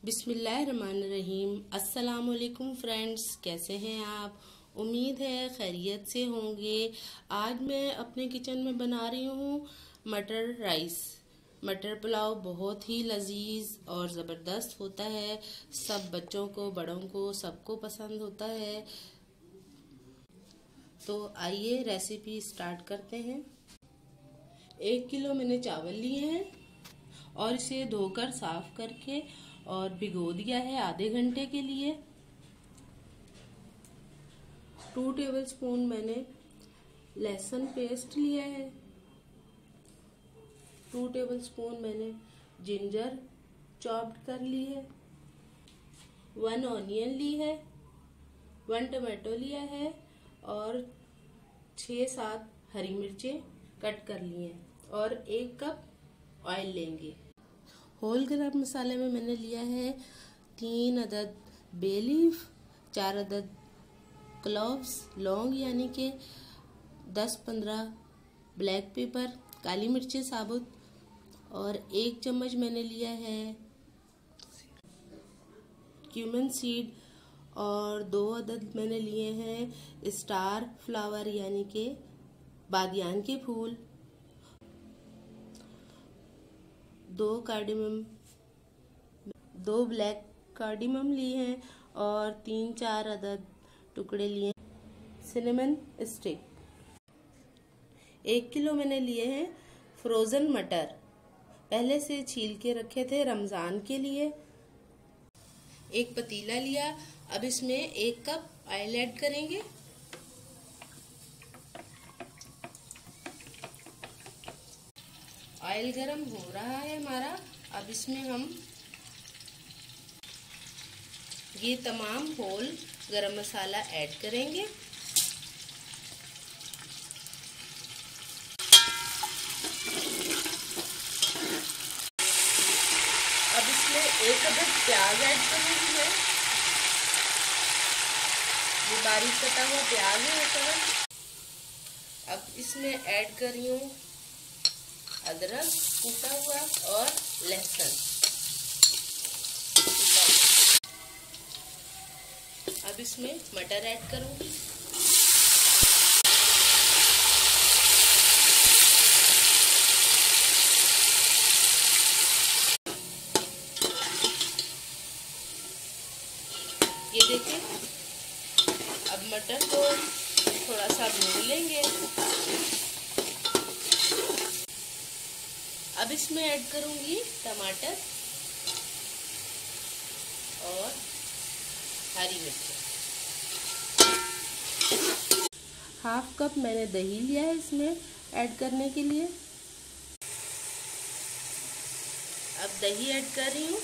बिस्मिल्लाहिर्रहमानिर्रहीम। अस्सलाम वालेकुम फ्रेंड्स, कैसे हैं आप? उम्मीद है खैरियत से होंगे। आज मैं अपने किचन में बना रही हूँ मटर राइस। मटर पुलाव बहुत ही लजीज और ज़बरदस्त होता है। सब बच्चों को, बड़ों को, सबको पसंद होता है। तो आइए रेसिपी स्टार्ट करते हैं। 1 किलो मैंने चावल लिए हैं और इसे धोकर साफ करके और भिगो दिया है आधे घंटे के लिए। 2 टेबलस्पून मैंने लहसुन पेस्ट लिया है। 2 टेबलस्पून मैंने जिंजर चॉप्ड कर ली है। 1 ऑनियन ली है। 1 टमाटो लिया है और 6-7 हरी मिर्चें कट कर ली हैं और 1 कप ऑयल लेंगे। होल गरम मसाले में मैंने लिया है 3 अदद बे लीफ, 4 अदद क्लोव्स लौंग यानी कि 10-15 ब्लैक पेपर काली मिर्ची साबुत और 1 चम्मच मैंने लिया है क्यूमिन सीड और 2 अदद मैंने लिए हैं स्टार फ्लावर यानी कि बादियान के फूल, 2 कार्डिमम, 2 ब्लैक कार्डिमम लिए हैं और 3-4 अदद टुकड़े लिए सिनेमन स्टिक। 1 किलो मैंने लिए हैं फ्रोजन मटर, पहले से छील के रखे थे रमजान के लिए। 1 पतीला लिया। अब इसमें 1 कप ऑयल ऐड करेंगे। ऑयल गरम हो रहा है हमारा। अब इसमें हम ये तमाम होल गरम मसाला ऐड करेंगे। अब इसमें 1 अदद प्याज ऐड करूंगी मैं। ये बारीक कटा हुआ प्याज है एक। अब इसमें ऐड कर रही हूँ अदरक कूटा हुआ और लहसुन। अब इसमें मटर ऐड करूंगी। ये देखिए, अब मटर को थोड़ा सा भून लेंगे। अब इसमें ऐड करूंगी टमाटर और हरी मिर्च। 1/2 कप मैंने दही लिया है इसमें ऐड करने के लिए। अब दही ऐड कर रही हूँ।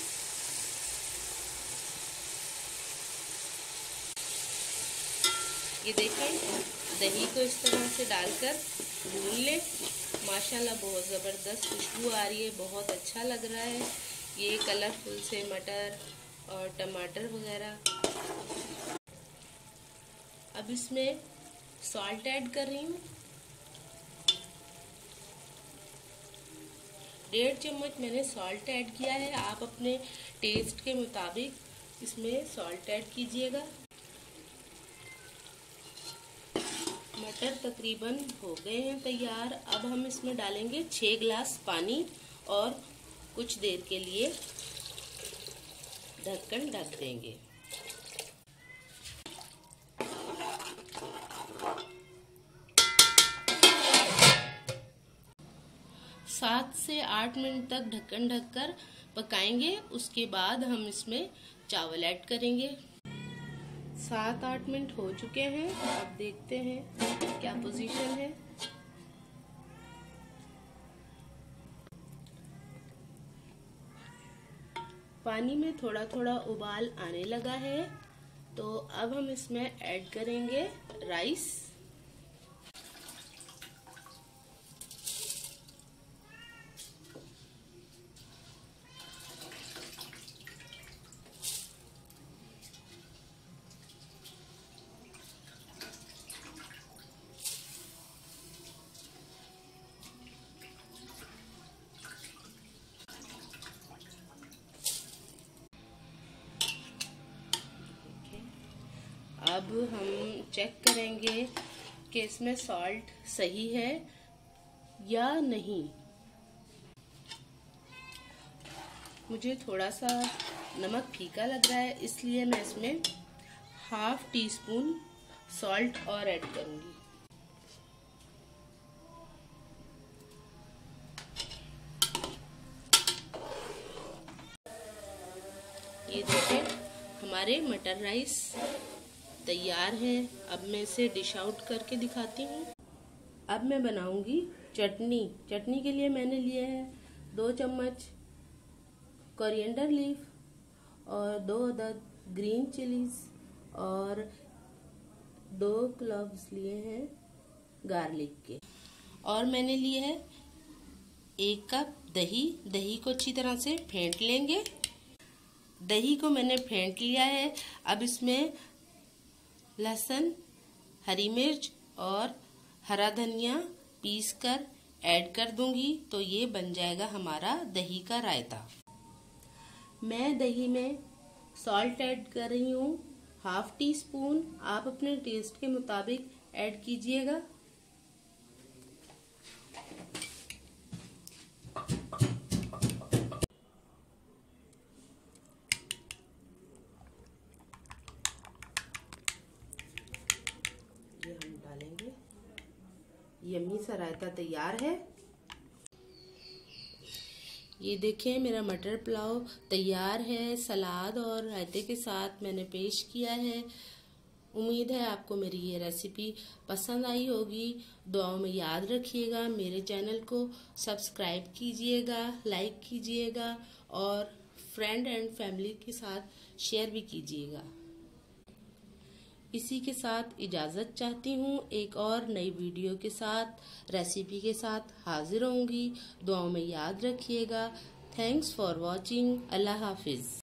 ये देखें, दही को इस तरह से डालकर भून ले। माशाल्लाह बहुत ज़बरदस्त खुशबू आ रही है, बहुत अच्छा लग रहा है ये कलरफुल से मटर और टमाटर वगैरह। अब इसमें सॉल्ट ऐड कर रही हूँ। 1.5 चम्मच मैंने सॉल्ट ऐड किया है। आप अपने टेस्ट के मुताबिक इसमें सॉल्ट ऐड कीजिएगा। मटर तकरीबन हो गए हैं तैयार। अब हम इसमें डालेंगे 6 गिलास पानी और कुछ देर के लिए ढक्कन ढक देंगे। सात से 8 मिनट तक ढक्कन ढककर पकाएंगे। उसके बाद हम इसमें चावल ऐड करेंगे। 7-8 मिनट हो चुके हैं। अब देखते हैं क्या पोजीशन है। पानी में थोड़ा थोड़ा उबाल आने लगा है, तो अब हम इसमें ऐड करेंगे राइस। अब हम चेक करेंगे कि इसमें सॉल्ट सही है या नहीं। मुझे थोड़ा सा नमक फीका लग रहा है, इसलिए मैं इसमें ½ टीस्पून सॉल्ट और ऐड करूंगी। ये देखिए हमारे मटर राइस तैयार है। अब मैं इसे डिश आउट करके दिखाती हूँ। अब मैं बनाऊंगी चटनी। चटनी के लिए मैंने लिए हैं 2 चम्मच कोरिएंडर लीफ और 2 अदद ग्रीन चिलीज और 2 क्लोव्स लिए हैं गार्लिक के। और मैंने लिए है 1 कप दही। दही को अच्छी तरह से फेंट लेंगे। दही को मैंने फेंट लिया है। अब इसमें लहसुन, हरी मिर्च और हरा धनिया पीस कर ऐड कर दूंगी, तो ये बन जाएगा हमारा दही का रायता। मैं दही में सॉल्ट ऐड कर रही हूँ ½ टीस्पून। आप अपने टेस्ट के मुताबिक ऐड कीजिएगा। ये हम डालेंगे। यम्मी सा रायता तैयार है। ये देखें मेरा मटर पुलाव तैयार है। सलाद और रायते के साथ मैंने पेश किया है। उम्मीद है आपको मेरी ये रेसिपी पसंद आई होगी। दुआओं में याद रखिएगा। मेरे चैनल को सब्सक्राइब कीजिएगा, लाइक कीजिएगा और फ्रेंड एंड फैमिली के साथ शेयर भी कीजिएगा। इसी के साथ इजाज़त चाहती हूँ। एक और नई वीडियो के साथ, रेसिपी के साथ हाजिर होंगी। दुआओं में याद रखिएगा। Thanks for watching. अल्लाह हाफिज़।